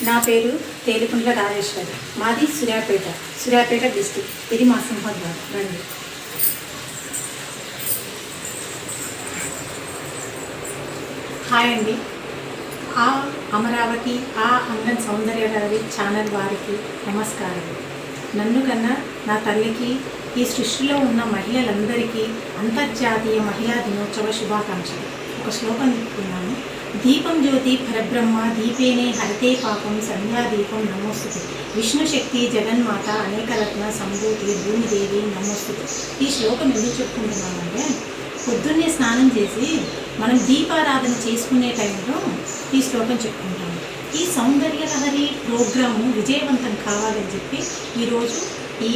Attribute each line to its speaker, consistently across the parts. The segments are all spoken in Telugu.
Speaker 1: నా పేరు తేలికుంట్ల రాజేశ్వరి. మాది సూర్యాపేట డిస్టిక్. ఇది మా సింహద్వారం. రండి. హాయ్ అండి. ఆ అమరావతి అంగన్ సౌందర్యలహరి ఛానల్ వారికి నమస్కారం. నన్ను కన్నా నా తల్లికి, ఈ సృష్టిలో ఉన్న మహిళలందరికీ అంతర్జాతీయ మహిళా దినోత్సవ శుభాకాంక్షలు. ఒక శ్లోకం చెప్పుకున్నాను. దీపం జ్యోతి పరబ్రహ్మ దీపేనే హరితే పాపం సంధ్యాదీపం నమోస్తుతే విష్ణుశక్తి జగన్మాత అనేకరత్న సంభూతి భూమిదేవి నమోస్తుతే. ఈ శ్లోకం ఎందుకు చెప్పుకుంటున్నామంటే, పొద్దున్నే స్నానం చేసి మనం దీపారాధన చేసుకునే టైంలో ఈ శ్లోకం చెప్పుకుంటాము. ఈ సౌందర్యలహరి ప్రోగ్రాము విజయవంతం కావాలని చెప్పి ఈరోజు ఈ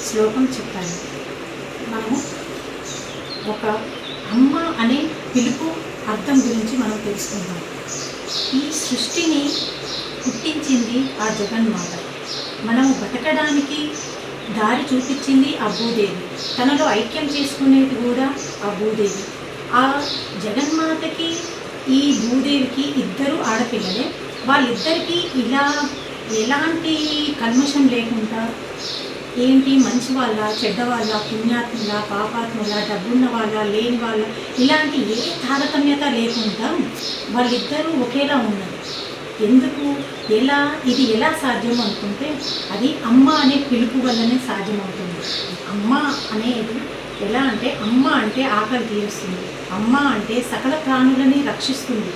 Speaker 1: శ్లోకం చెప్పాను. మనము ఒక అమ్మ అనే పిలుపు అర్థం గురించి మనం తెలుసుకుందాం. ఈ సృష్టిని పుట్టించింది ఆ జగన్మాత. మనము బతకడానికి దారి చూపించింది ఆ భూదేవి. తనలో ఐక్యం చేసుకునేది కూడా ఆ భూదేవి. ఆ జగన్మాతకి ఈ భూదేవికి ఇద్దరు ఆడపిల్లలే. వాళ్ళిద్దరికీ ఇలా ఎలాంటి కల్మషం లేకుండా, ఏంటి మంచి వాళ్ళ, చెడ్డవాళ్ళ, పుణ్యాత్ముల, పాపాత్ముల, డబ్బున్న వాళ్ళ, లేని వాళ్ళ, ఇలాంటి ఏ తారతమ్యత లేకుండా వాళ్ళిద్దరూ ఒకేలా ఉన్నారు. ఎందుకు, ఇది ఎలా సాధ్యం అనుకుంటే, అది అమ్మ అనే పిలుపు వల్లనే సాధ్యమవుతుంది. అమ్మ అనేది ఎలా అంటే, అమ్మ అంటే ఆకలి తీరుస్తుంది, అమ్మ అంటే సకల ప్రాణులని రక్షిస్తుంది.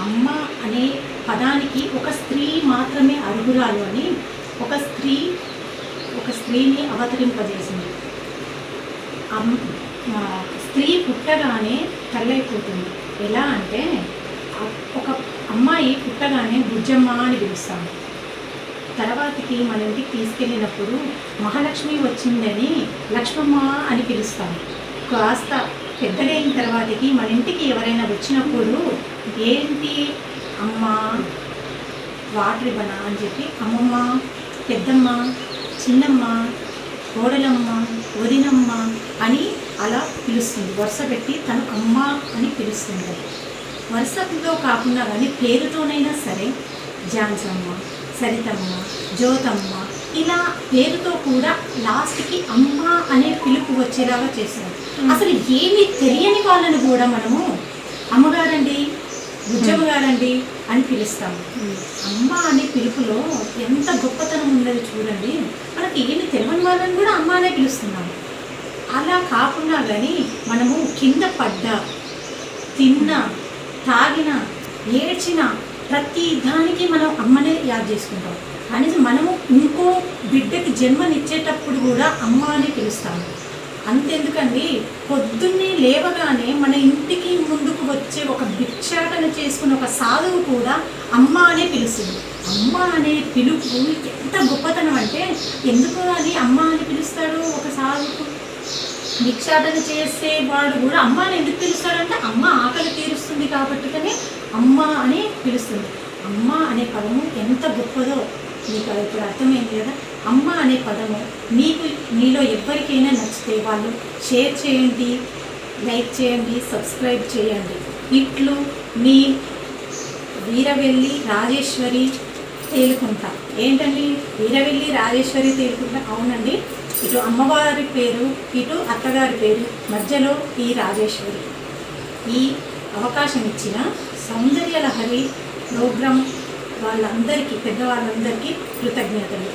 Speaker 1: అమ్మ అనే పదానికి ఒక స్త్రీ మాత్రమే అర్హురాలు అని ఒక స్త్రీని అవతరింపజేసింది. స్త్రీ పుట్టగానే తల్లైపోతుంది. ఎలా అంటే, ఒక అమ్మాయి పుట్టగానే బుజ్జమ్మ అని పిలుస్తాము. తర్వాతకి మన ఇంటికి తీసుకెళ్ళినప్పుడు మహాలక్ష్మి వచ్చిందని లక్ష్మమ్మ అని పిలుస్తాము. కాస్త పెద్దగైన తర్వాతకి మన ఇంటికి ఎవరైనా వచ్చినప్పుడు, ఏంటి అమ్మ, వాటర్ ఇవ్వనా అని చెప్పి అమ్మమ్మ, పెద్దమ్మ, చిన్నమ్మ, కోడలమ్మ, వదినమ్మ అని అలా పిలుస్తుంది. వరుస పెట్టి తను అమ్మ అని పిలుస్తుంది. వరుసలో కాకుండా కానీ పేరుతోనైనా సరే, జాన్సమ్మ, సరితమ్మ, జ్యోతమ్మ, ఇలా పేరుతో కూడా లాస్ట్కి అమ్మ అనే పిలుపు వచ్చేలాగా చేస్తారు. అసలు ఏమీ తెలియని వాళ్ళని కూడా మనము అమ్మగారండి, బుజ్జమ్మ గారండి అని పిలుస్తాము. అమ్మ అనే పిలుపులో ఎంత గొప్పతనం ఉన్నది చూడండి. మనకి ఏమి తెలియని వాళ్ళని కూడా అమ్మ అనే పిలుస్తున్నాము. అలా కాకుండా కానీ మనము కింద పడ్డా, తిన్నా, తాగిన, ఏడ్చిన ప్రతి దానికి మనం అమ్మనే యాద్ చేసుకుంటాం. కానీ మనము ఇంకో బిడ్డకి జన్మనిచ్చేటప్పుడు కూడా అమ్మ అనే పిలుస్తాము. అంతెందుకండి, పొద్దున్నే లేవగానే మన ఇంటికి ముందుకు వచ్చే ఒక భిక్షాటన చేసుకుని ఒక సాధువు కూడా అమ్మ అనే పిలుస్తుంది. అమ్మ అనే పిలుపు ఎంత గొప్పతనం అంటే, ఎందుకు అని అమ్మ అని పిలుస్తాడు ఒక సాధువు? భిక్షాటన చేసేవాడు కూడా అమ్మ అని ఎందుకు పిలుస్తాడంటే, అమ్మ ఆకలి తీరుస్తుంది కాబట్టి కానీ అమ్మ అని పిలుస్తుంది. అమ్మ అనే పదము ఎంత గొప్పదో మీకు ఇప్పుడు అర్థమైంది కదా. అమ్మ అనే పదము మీలో ఎవరికైనా నచ్చితే వాళ్ళు షేర్ చేయండి, లైక్ చేయండి, సబ్స్క్రైబ్ చేయండి. ఇట్లు మీ వీరవెల్లి రాజేశ్వరి తేలుకుంట. ఏంటండి వీరవెల్లి రాజేశ్వరి తేలుకుంట? అవునండి, ఇటు అమ్మవారి పేరు, ఇటు అత్తగారి పేరు, మధ్యలో ఈ రాజేశ్వరి. ఈ అవకాశం ఇచ్చిన సౌందర్యలహరి ప్రోగ్రాం వాళ్ళందరికీ, పెద్దవాళ్ళందరికీ కృతజ్ఞతలు.